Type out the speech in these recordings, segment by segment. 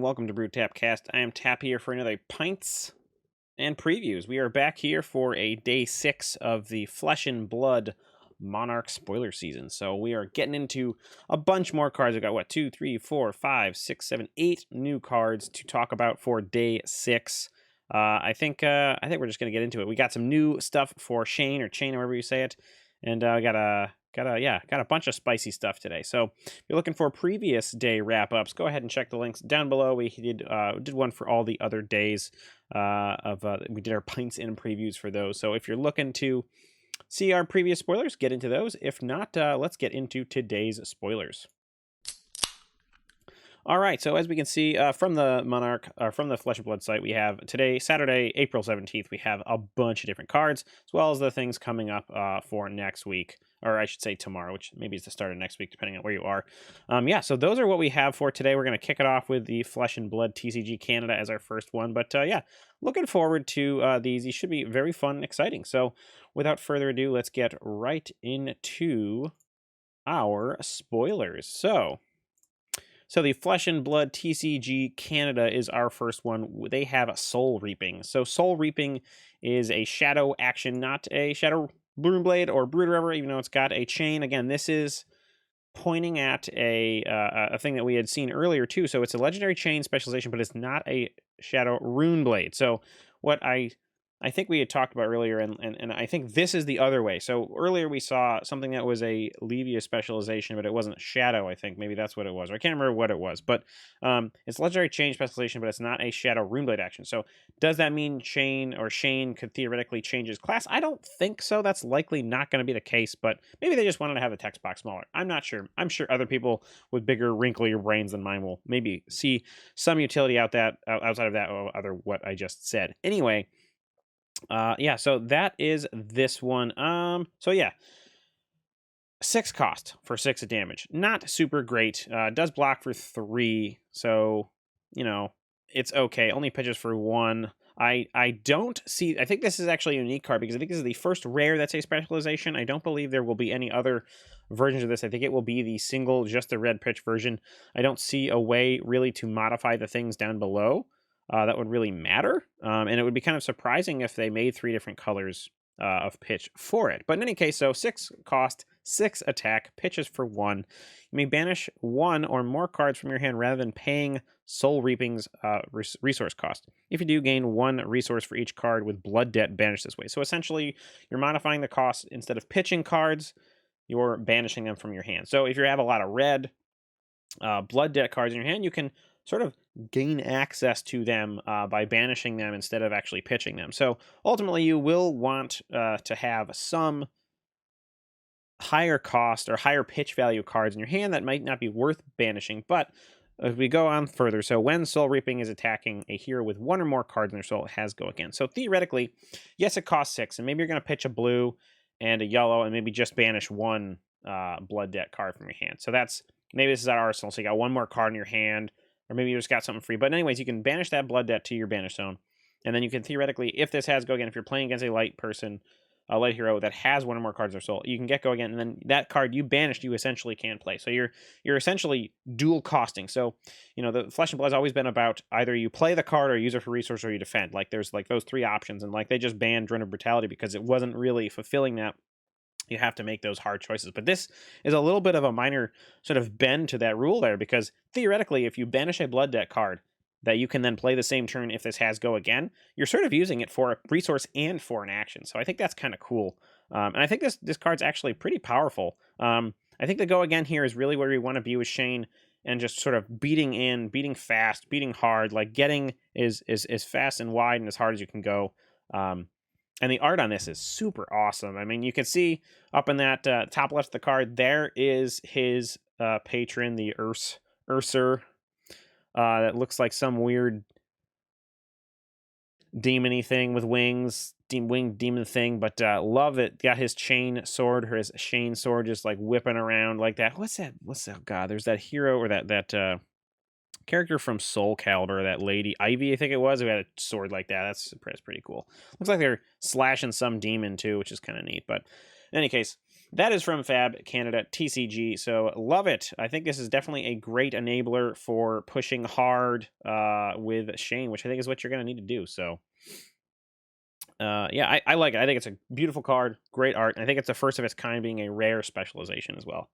welcome to Brew Tapcast. I am Tap here for another Pints and Previews. We are back here for a day 6 of the Flesh and Blood Monarch spoiler season. So we are getting into a bunch more cards. We've got, what, 2, 3, 4, 5, 6, 7, 8 new cards to talk about for day 6. I think we're just going to get into it. We got some new stuff for Chane, or Chane, however you say it. And got a bunch of spicy stuff today. So if you're looking for previous day wrap-ups, go ahead and check the links down below. We did one for all the other days we did our Pints and Previews for those. So if you're looking to see our previous spoilers, get into those. If not, let's get into today's spoilers. All right, so as we can see from the Monarch, from the Flesh and Blood site, we have today, Saturday, April 17th, we have a bunch of different cards, as well as the things coming up for next week, or I should say tomorrow, which maybe is the start of next week, depending on where you are. Yeah, so those are what we have for today. We're going to kick it off with the Flesh and Blood TCG Canada as our first one, but yeah, looking forward to these. These should be very fun and exciting. So without further ado, let's get right into our spoilers. So the Flesh and Blood TCG Canada is our first one. They have Soul Reaping. So Soul Reaping is a shadow action, not a Shadow Runeblade or Brew, whatever, even though it's got a Chane. Again, this is pointing at a thing that we had seen earlier too. So it's a Legendary Chane Specialization, but it's not a Shadow Runeblade. So what I think we had talked about earlier, and I think this is the other way. So earlier we saw something that was a Levia Specialization, but it wasn't Shadow, I think. Maybe that's what it was. Or I can't remember what it was. But it's Legendary Chane Specialization, but it's not a Shadow Runeblade action. So does that mean Chane could theoretically change his class? I don't think so. That's likely not going to be the case, but maybe they just wanted to have the text box smaller. I'm not sure. I'm sure other people with bigger, wrinklier brains than mine will maybe see some utility outside of that or other what I just said. Anyway, yeah, so that is this one. So yeah, 6 cost for 6 damage. Not super great. Does block for 3, so you know it's okay. Only pitches for 1. I don't see. I think this is actually a unique card because I think this is the first rare that's a specialization. I don't believe there will be any other versions of this. I think it will be the single, just the red pitch version. I don't see a way really to modify the things down below that would really matter. And it would be kind of surprising if they made 3 different colors of pitch for it. But in any case, so 6 cost, 6 attack, pitches for 1. You may banish 1 or more cards from your hand rather than paying Soul Reaping's resource cost. If you do, gain 1 resource for each card with Blood Debt banished this way. So essentially, you're modifying the cost. Instead of pitching cards, you're banishing them from your hand. So if you have a lot of red Blood Debt cards in your hand, you can sort of gain access to them by banishing them instead of actually pitching them. So ultimately, you will want to have some higher cost or higher pitch value cards in your hand that might not be worth banishing. But as we go on further, so when Soul Reaping is attacking a hero with 1 or more cards in their soul, it has go again. So theoretically, yes, it costs 6, and maybe you're going to pitch a blue and a yellow and maybe just banish 1 Blood Debt card from your hand. So that's, maybe this is our arsenal. So you got 1 more card in your hand, or maybe you just got something free. But anyways, you can banish that Blood Debt to your banish zone. And then you can theoretically, if this has go again, if you're playing against a light hero that has 1 or more cards in their soul, you can get go again. And then that card you banished, you essentially can play. So you're essentially dual costing. So, the Flesh and Blood has always been about either you play the card or use it for resource or you defend. Like there's like those 3 options. And like they just banned Drone of Brutality because it wasn't really fulfilling that. You have to make those hard choices. But this is a little bit of a minor sort of bend to that rule there, because theoretically, if you banish a Blood Debt card that you can then play the same turn if this has go again, you're sort of using it for a resource and for an action. So I think that's kind of cool. And I think this card's actually pretty powerful. I think the go again here is really where we want to be with Chane, and just sort of beating fast, beating hard, like getting as fast and wide and as hard as you can go. And the art on this is super awesome. I mean, you can see up in that top left of the card, there is his patron, the Urser. That looks like some weird demon-y thing with wings, winged demon thing, but love it. Got his Chane sword, or his Chane sword, just like whipping around like that. What's that? Oh God, there's that hero, or that character from Soul Calibur, that lady Ivy, I think it was, who had a sword like that. That's pretty cool. Looks like they're slashing some demon too, which is kind of neat. But in any case, that is from Fab Canada TCG. So love it. I think this is definitely a great enabler for pushing hard with Chane, which I think is what you're going to need to do. So yeah, I like it. I think it's a beautiful card, great art. And I think it's the first of its kind, being a rare specialization as well.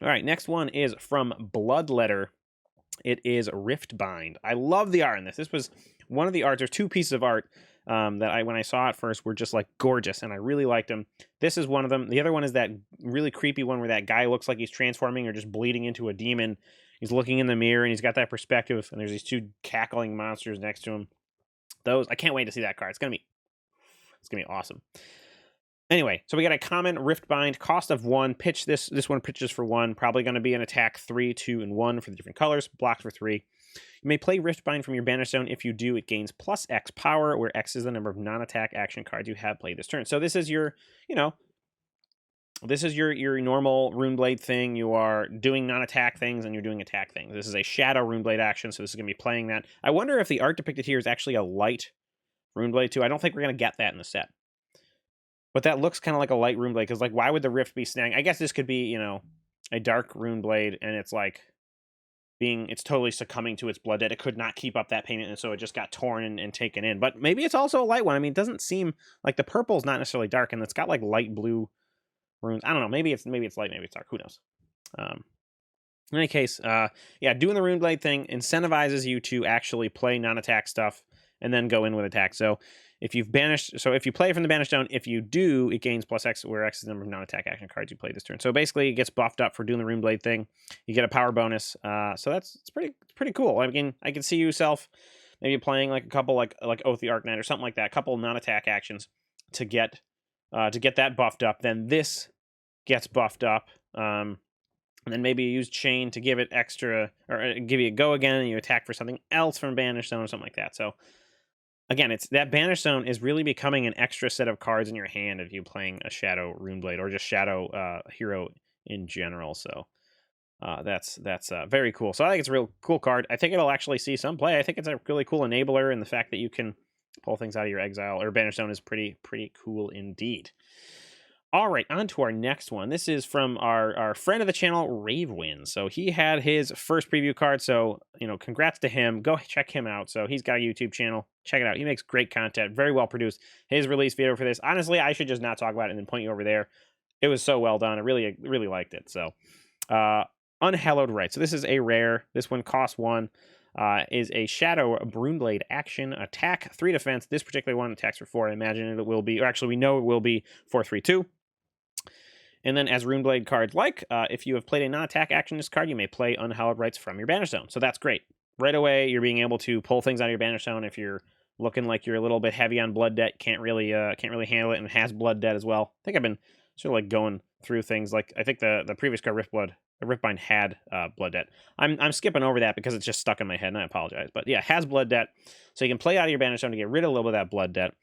All right, next one is from Bloodletter. It is Riftbind. I love the art in this. This was one of the arts. There's two pieces of art that when I saw it first, were just like gorgeous, and I really liked them. This is one of them. The other one is that really creepy one where that guy looks like he's transforming or just bleeding into a demon. He's looking in the mirror, and he's got that perspective, and there's these two cackling monsters next to him. Those, I can't wait to see that card. It's gonna be awesome. Anyway, so we got a common Riftbind, cost of 1. Pitch this one pitches for 1. Probably going to be an attack 3, 2, and 1 for the different colors. Blocks for 3. You may play Riftbind from your banish zone. If you do, it gains plus X power, where X is the number of non-attack action cards you have played this turn. So this is your, this is your normal Runeblade thing. You are doing non-attack things and you're doing attack things. This is a Shadow Runeblade action, so this is going to be playing that. I wonder if the art depicted here is actually a light Runeblade too. I don't think we're going to get that in the set. But that looks kind of like a light Runeblade, because, like, why would the Rift be snagging? I guess this could be, a dark Runeblade, and it's, like, it's totally succumbing to its blood debt. It could not keep up that payment, and so it just got torn and taken in. But maybe it's also a light one. I mean, it doesn't seem like the purple's not necessarily dark, and it's got, like, light blue runes. I don't know. Maybe it's light, maybe it's dark. Who knows? In any case, yeah, doing the Runeblade thing incentivizes you to actually play non-attack stuff and then go in with attack. So if you play from the banished zone, if you do, it gains plus X, where X is the number of non-attack action cards you play this turn. So basically, it gets buffed up for doing the Runeblade thing. You get a power bonus. So it's pretty cool. I mean, I can see yourself maybe playing like a couple like Oath the Arknight or something like that, a couple non-attack actions to get that buffed up. Then this gets buffed up. And then maybe you use Chane to give it extra, or give you a go again, and you attack for something else from Banished Zone or something like that. So again, it's that Banished Zone is really becoming an extra set of cards in your hand if you're playing a Shadow Runeblade or just Shadow hero in general. So that's very cool. So I think it's a real cool card. I think it'll actually see some play. I think it's a really cool enabler, and the fact that you can pull things out of your exile or Banished Zone is pretty cool indeed. All right, on to our next one. This is from our friend of the channel, Ravewin. So he had his first preview card. So, congrats to him. Go check him out. So he's got a YouTube channel. Check it out. He makes great content, very well produced. His release video for this, honestly, I should just not talk about it and then point you over there. It was so well done. I really liked it. So, Unhallowed Right. So this is a rare. This one costs 1. Is a Shadow Runeblade action, attack 3 defense. This particular one attacks for 4. I imagine it will be, or actually we know it will be 4/3/2. And then as Runeblade cards if you have played a non-attack action this card, you may play Unhallowed Rites from your Banished Zone. So that's great. Right away, you're being able to pull things out of your Banished Zone if you're looking like you're a little bit heavy on blood debt, can't really handle it, and has blood debt as well. I think I've been sort of like going through things. Like I think the previous card, Riftbind, had blood debt. I'm skipping over that because it's just stuck in my head, and I apologize. But yeah, has blood debt, so you can play out of your Banished Zone to get rid of a little bit of that blood debt.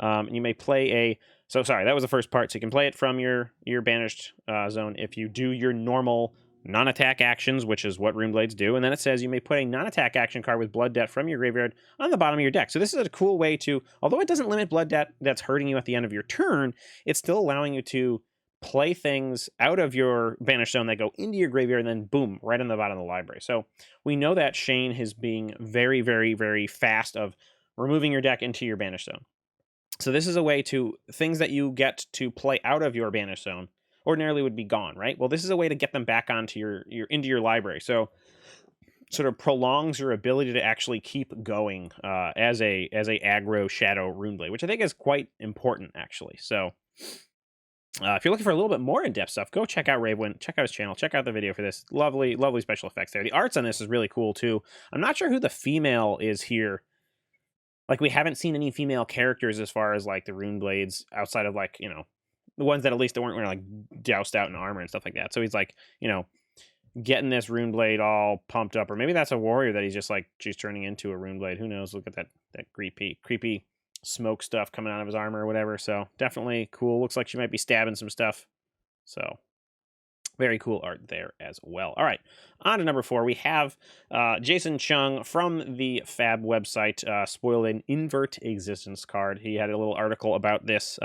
You may play that was the first part. So you can play it from your Banished Zone if you do your normal non-attack actions, which is what Runeblades do. And then it says you may put a non-attack action card with blood debt from your graveyard on the bottom of your deck. So this is a cool way to, although it doesn't limit blood debt that's hurting you at the end of your turn, it's still allowing you to play things out of your Banished Zone that go into your graveyard and then boom, right on the bottom of the library. So we know that Chane is being very, very, very fast of removing your deck into your Banished Zone. So this is a way to, things that you get to play out of your Banished Zone ordinarily would be gone, right? Well, this is a way to get them back onto your into your library. So sort of prolongs your ability to actually keep going as a aggro Shadow Runeblade, which I think is quite important actually. So if you're looking for a little bit more in-depth stuff, go check out Ravewin, check out his channel, check out the video for this. Lovely special effects there. The arts on this is really cool too. I'm not sure who the female is here. Like, we haven't seen any female characters as far as, like, the Runeblades outside of, like, the ones that at least weren't like, doused out in armor and stuff like that. So he's, like, getting this Runeblade all pumped up. Or maybe that's a warrior that he's just, like, she's turning into a Runeblade. Who knows? Look at that creepy smoke stuff coming out of his armor or whatever. So definitely cool. Looks like she might be stabbing some stuff. So very cool art there as well. All right, on to number 4. We have Jason Chung from the Fab website spoiled an Invert Existence card. He had a little article about this.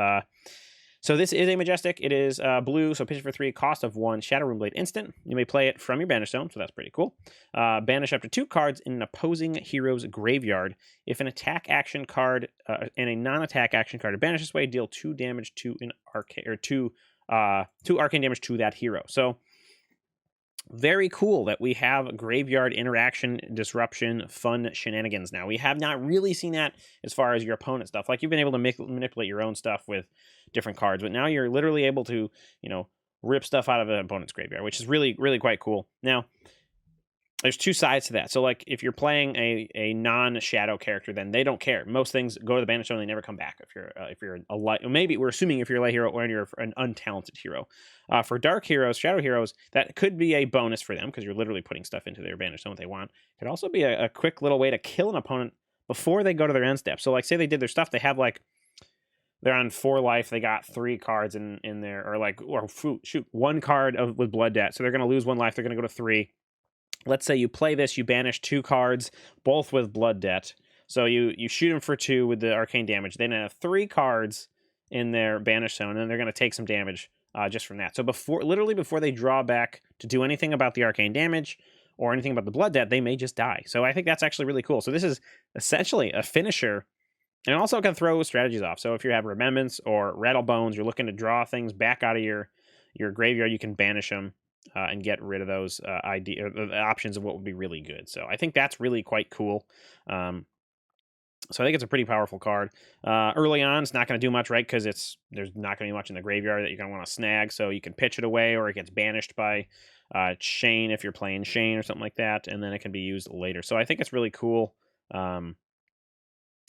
So this is a Majestic. It is blue, so pitch it for 3, cost of 1, Shadow Runeblade instant. You may play it from your Banish Zone, so that's pretty cool. Banish up to 2 cards in an opposing hero's graveyard. If an attack action card and a non-attack action card are banished this way, deal 2 damage to an arcane, or 2 arcane damage to that hero. So very cool that we have graveyard interaction, disruption, fun shenanigans now. We have not really seen that as far as your opponent stuff. Like, you've been able to manipulate your own stuff with different cards, but now you're literally able to, rip stuff out of an opponent's graveyard, which is really, really quite cool. Now, there's 2 sides to that. So, like, if you're playing a non-shadow character, then they don't care. Most things go to the Banish Zone and they never come back. If you're a light, maybe we're assuming if you're a light hero or you're an untalented hero. For dark heroes, shadow heroes, that could be a bonus for them because you're literally putting stuff into their Banish Zone what they want. It could also be a quick little way to kill an opponent before they go to their end step. So, like, say they did their stuff, they have, like, they're on 4 life, they got 3 cards in there, or shoot, 1 card with Blood Debt. So they're going to lose 1 life, they're going to go to 3. Let's say you play this, you banish 2 cards, both with Blood Debt. So you shoot them for 2 with the arcane damage. Then they have 3 cards in their Banish Zone, and they're going to take some damage just from that. So literally before they draw back to do anything about the arcane damage or anything about the Blood Debt, they may just die. So I think that's actually really cool. So this is essentially a finisher, and it also can throw strategies off. So if you have Remembrance or Rattle Bones, you're looking to draw things back out of your graveyard, you can banish them. And get rid of those options of what would be really good. So I think that's really quite cool. So I think it's a pretty powerful card. Early on, it's not going to do much, right? Because there's not going to be much in the graveyard that you're going to want to snag. So you can pitch it away, or it gets banished by Chane if you're playing Chane or something like that, and then it can be used later. So I think it's really cool.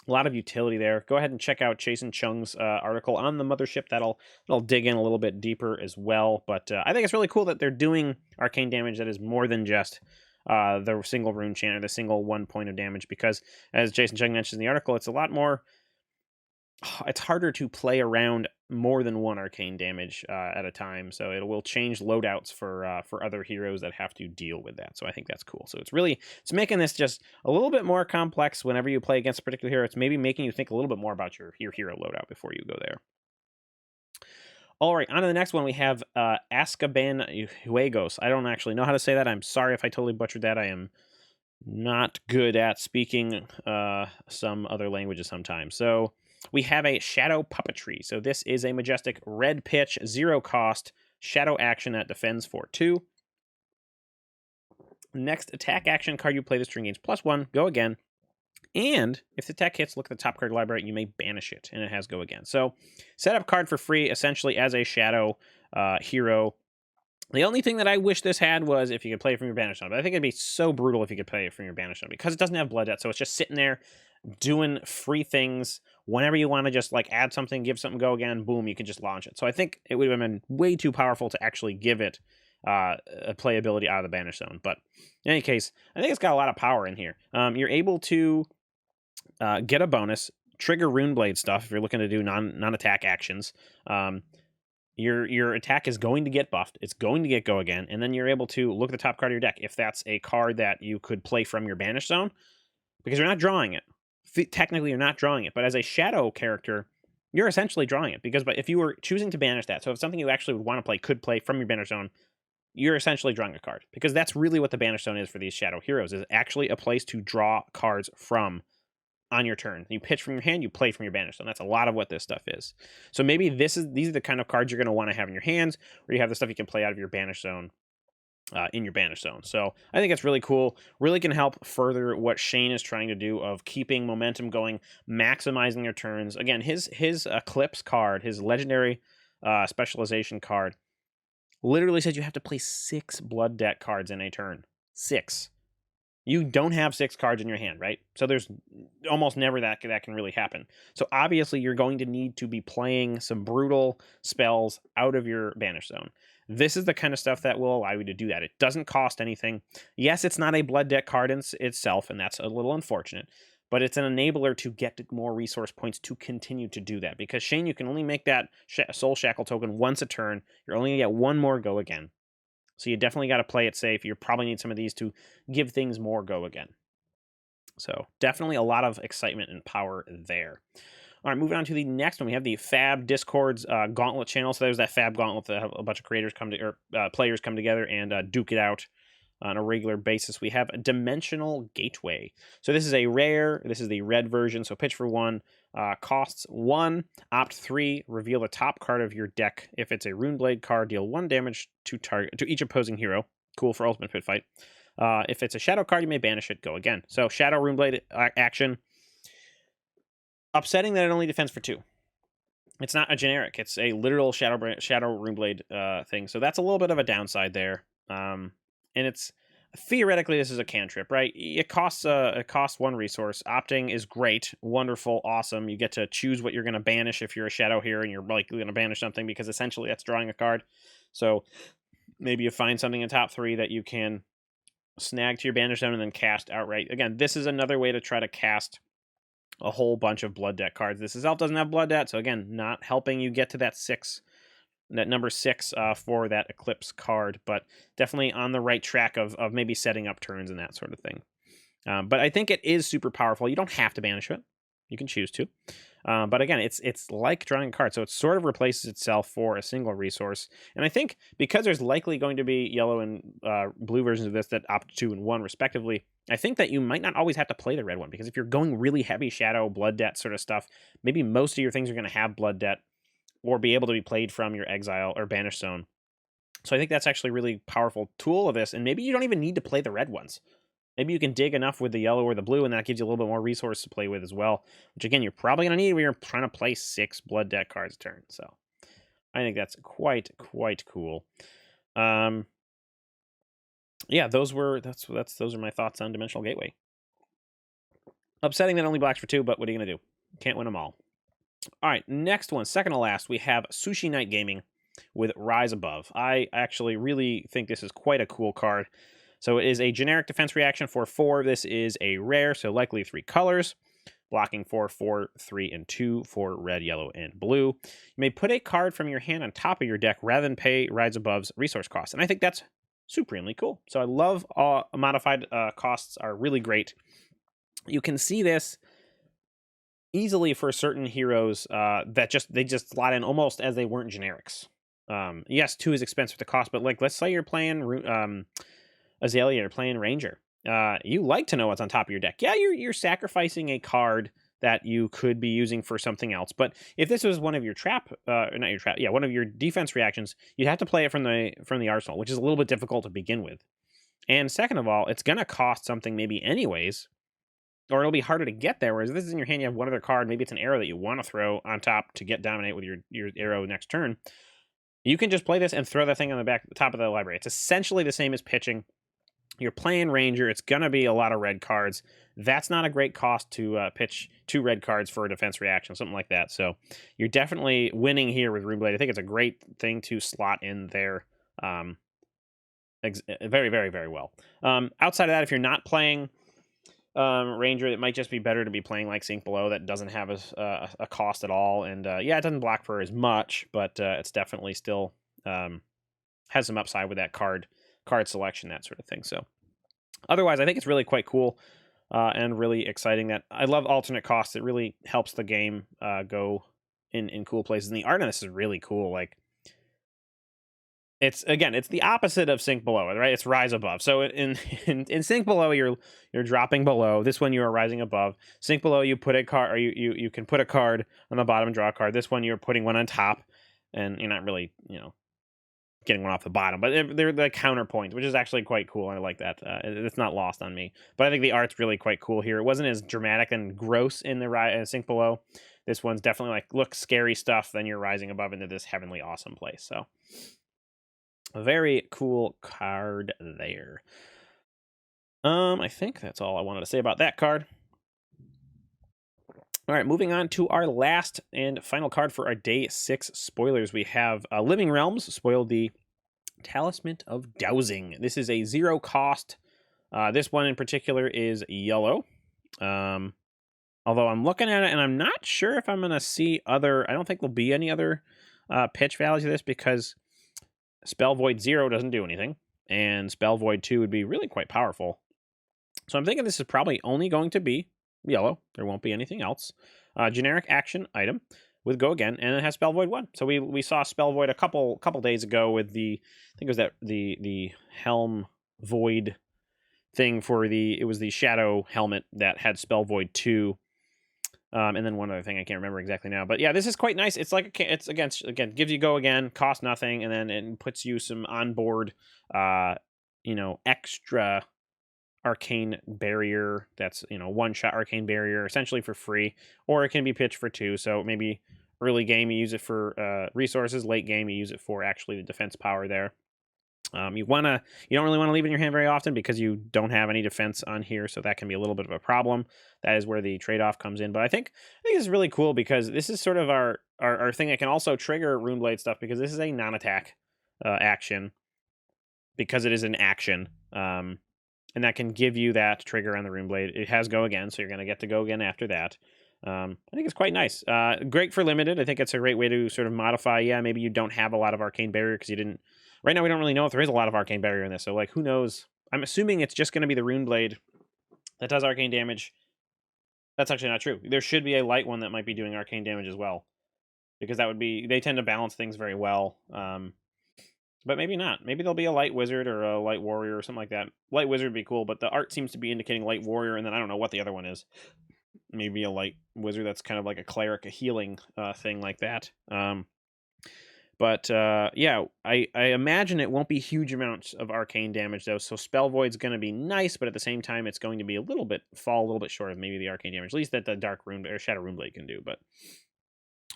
A lot of utility there. Go ahead and check out Jason Chung's article on the Mothership. That'll dig in a little bit deeper as well. But I think it's really cool that they're doing arcane damage that is more than just the single rune chant or the single 1 point of damage. Because as Jason Chung mentions in the article, it's a lot more. It's harder to play around more than 1 arcane damage at a time, so it will change loadouts for other heroes that have to deal with that. So I think that's cool. So it's making this just a little bit more complex whenever you play against a particular hero. It's maybe making you think a little bit more about your hero loadout before you go there. All right, on to the next one. We have Askaban Huegos. I don't actually know how to say that. I'm sorry if I totally butchered that. I am not good at speaking some other languages sometimes. So we have a Shadow Puppetry. So this is a Majestic red pitch, 0 cost, shadow action that defends for 2. Next attack action card you play this turn gains +1, go again. And if the attack hits, look at the top card library, you may banish it, and it has go again. So set up card for free, essentially as a shadow hero. The only thing that I wish this had was if you could play it from your Banish Zone. But I think it'd be so brutal if you could play it from your Banish Zone, because it doesn't have Blood Debt, so it's just sitting there doing free things. Whenever you want to just like add something, give something go again, boom, you can just launch it. So I think it would have been way too powerful to actually give it a playability out of the Banish Zone. But in any case, I think it's got a lot of power in here. You're able to get a bonus, trigger Runeblade stuff if you're looking to do non-attack actions. Your attack is going to get buffed. It's going to get go again, and then you're able to look at the top card of your deck if that's a card that you could play from your Banish Zone, because you're not drawing it. Technically, you're not drawing it, but as a shadow character, you're essentially drawing it, because if you were choosing to banish that, so if something you actually would want to play could play from your Banish Zone, you're essentially drawing a card, because that's really what the Banish Zone is for these shadow heroes, is actually a place to draw cards from on your turn. You pitch from your hand, you play from your Banish Zone. That's a lot of what this stuff is. So maybe these are the kind of cards you're going to want to have in your hands, where you have the stuff you can play out of your Banish Zone in your Banish Zone. So I think it's really cool. Really can help further what Chane is trying to do of keeping momentum going, maximizing your turns. Again, his Eclipse card, his Legendary Specialization card, literally says you have to play 6 Blood Debt cards in a turn. 6. You don't have 6 cards in your hand, right? So there's almost never that can really happen. So obviously you're going to need to be playing some brutal spells out of your Banish Zone. This is the kind of stuff that will allow you to do that. It doesn't cost anything. Yes, it's not a Blood Debt card in itself, and that's a little unfortunate, but it's an enabler to get more resource points to continue to do that. Because Chane, you can only make that Soul Shackle token once a turn. You're only going to get 1 more go again. So you definitely got to play it safe. You probably need some of these to give things more go again. So definitely a lot of excitement and power there. All right, moving on to the next one. We have the Fab Discord's Gauntlet channel. So there's that Fab Gauntlet that have a bunch of creators come to, or players come together and duke it out on a regular basis. We have a Dimensional Gateway. So this is a rare. This is the red version. So pitch for 1. Costs 1. Opt 3. Reveal the top card of your deck. If it's a Runeblade card, deal 1 damage to each opposing hero. Cool for Ultimate Pit Fight. If it's a Shadow card, you may banish it. Go again. So Shadow Runeblade action. Upsetting that it only defends for 2. It's not a generic. It's a literal Shadow Runeblade thing. So that's a little bit of a downside there. And it's theoretically this is a cantrip, right? It costs 1 resource. Opting is great, wonderful, awesome. You get to choose what you're going to banish if you're a Shadow here, and you're likely going to banish something because essentially that's drawing a card. So maybe you find something in top 3 that you can snag to your banish zone and then cast outright. Again, this is another way to try to cast a whole bunch of blood debt cards. This itself doesn't have blood debt, so again, not helping you get to that number 6 for that Eclipse card, but definitely on the right track of maybe setting up turns and that sort of thing. But I think it is super powerful. You don't have to banish it. You can choose to. But again, it's like drawing a card, so it sort of replaces itself for a single resource. And I think because there's likely going to be yellow and blue versions of this that opt 2 and 1 respectively, I think that you might not always have to play the red one, because if you're going really heavy Shadow, blood debt sort of stuff, maybe most of your things are going to have blood debt or be able to be played from your exile or banish zone. So I think that's actually a really powerful tool of this, and maybe you don't even need to play the red ones. Maybe you can dig enough with the yellow or the blue, and that gives you a little bit more resource to play with as well, which again, you're probably going to need when you're trying to play 6 blood debt cards a turn. So I think that's quite cool. Yeah, those are my thoughts on Dimensional Gateway. Upsetting that only blacks for 2, but what are you going to do? Can't win them all. All right, next one, second to last, we have Sushi Night Gaming with Rise Above. I actually really think this is quite a cool card. So it is a generic defense reaction for 4. This is a rare, so likely 3 colors. Blocking 4, 3, and 2 for red, yellow, and blue. You may put a card from your hand on top of your deck rather than pay Rise Above's resource cost. And I think that's supremely cool. So I love modified costs are really great. You can see this easily for certain heroes that they just slot in almost as they weren't generics. Yes, 2 is expensive to cost, but like let's say you're playing Azalea or playing Ranger. You like to know what's on top of your deck. Yeah, you're sacrificing a card that you could be using for something else. But if this was one of your one of your defense reactions, you'd have to play it from the arsenal, which is a little bit difficult to begin with. And second of all, it's gonna cost something maybe anyways, or it'll be harder to get there. Whereas if this is in your hand, you have one other card, maybe it's an arrow that you want to throw on top to get dominate with your arrow next turn. You can just play this and throw that thing on the top of the library. It's essentially the same as pitching. You're playing Ranger. It's going to be a lot of red cards. That's not a great cost to pitch 2 red cards for a defense reaction, something like that. So you're definitely winning here with Runeblade. I think it's a great thing to slot in there very, very, very well. Outside of that, if you're not playing Ranger, it might just be better to be playing like Sink Below that doesn't have a cost at all. And yeah, it doesn't block for as much, but it's definitely still has some upside with that card selection, that sort of thing. So otherwise, I think it's really quite cool and really exciting. That I love alternate costs. It really helps the game go in cool places. And the art on this is really cool. Like it's the opposite of Sink Below, right? It's Rise Above. So in Sink Below, you're dropping below. This one you are rising above. Sink Below, you put a card, or you can put a card on the bottom and draw a card. This one you're putting one on top, and you're not really getting one off the bottom, but they're the counterpoint, which is actually quite cool. I like that. It's not lost on me, but I think the art's really quite cool here. It wasn't as dramatic and gross in the Sink Below. This one's definitely like, look, scary stuff. Then you're rising above into this heavenly awesome place. So a very cool card there. I think that's all I wanted to say about that card. All right, moving on to our last and final card for our day 6 spoilers. We have Living Realms spoiled the Talisman of Dowsing. This is a 0 cost. This one in particular is yellow. Although I'm looking at it and I'm not sure if I'm going to see other. I don't think there'll be any other pitch values of this, because Spell Void 0 doesn't do anything, and Spell Void 2 would be really quite powerful. So I'm thinking this is probably only going to be yellow. There won't be anything else. Generic action item with Go Again, and it has Spell Void 1. So we saw Spell Void a couple days ago with the, I think it was that the Helm Void thing for it was the Shadow helmet that had Spell Void 2. And then one other thing I can't remember exactly now, but yeah, this is quite nice. It's like it's again gives you Go Again, cost nothing, and then it puts you some onboard, extra arcane barrier. That's one shot arcane barrier essentially for free, or it can be pitched for 2. So maybe early game you use it for resources, late game you use it for actually the defense power there. You don't really want to leave it in your hand very often because you don't have any defense on here, so that can be a little bit of a problem. That is where the trade-off comes in. But I think it's really cool because this is sort of our thing that can also trigger Runeblade stuff, because this is a non-attack action, because it is an action, and that can give you that trigger on the Runeblade. It has Go Again, so you're going to get to Go Again after that. I think it's quite nice. Great for limited. I think it's a great way to sort of modify. Yeah, maybe you don't have a lot of arcane barrier because you didn't. Right now, we don't really know if there is a lot of arcane barrier in this. So, like, who knows? I'm assuming it's just going to be the Runeblade that does arcane damage. That's actually not true. There should be a light one that might be doing arcane damage as well, because they tend to balance things very well. But maybe not. Maybe there'll be a light wizard or a light warrior or something like that. Light wizard would be cool, but the art seems to be indicating light warrior, and then I don't know what the other one is. Maybe a light wizard that's kind of like a cleric, a healing thing like that. But yeah, I imagine it won't be huge amounts of arcane damage though. So Spell Void's going to be nice, but at the same time, it's going to be fall a little bit short of maybe the arcane damage, at least that the Dark Rune or Shadow Runeblade can do. But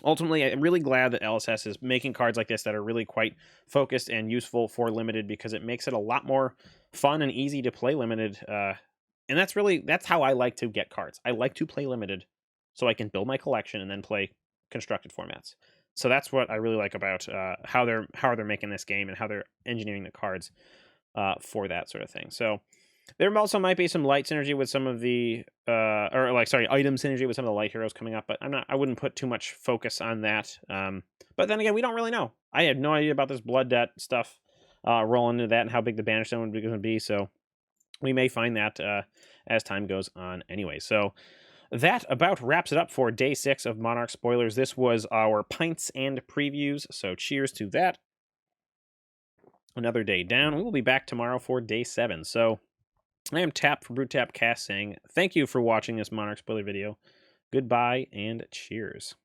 ultimately, I'm really glad that LSS is making cards like this that are really quite focused and useful for limited, because it makes it a lot more fun and easy to play limited. And that's how I like to get cards. I like to play limited so I can build my collection and then play constructed formats. So that's what I really like about how they're making this game and how they're engineering the cards for that sort of thing. So there also might be some light synergy with some of the item synergy with some of the light heroes coming up, but I wouldn't put too much focus on that. But then again, we don't really know. I had no idea about this blood debt stuff rolling into that and how big the banish zone would going to be. So we may find that as time goes on anyway. So that about wraps it up for day 6 of Monarch Spoilers. This was our Pints and Previews, so cheers to that. Another day down. We will be back tomorrow for day 7. So I am Tap for Brew Tap Cast saying thank you for watching this Monarch Spoiler video. Goodbye and cheers.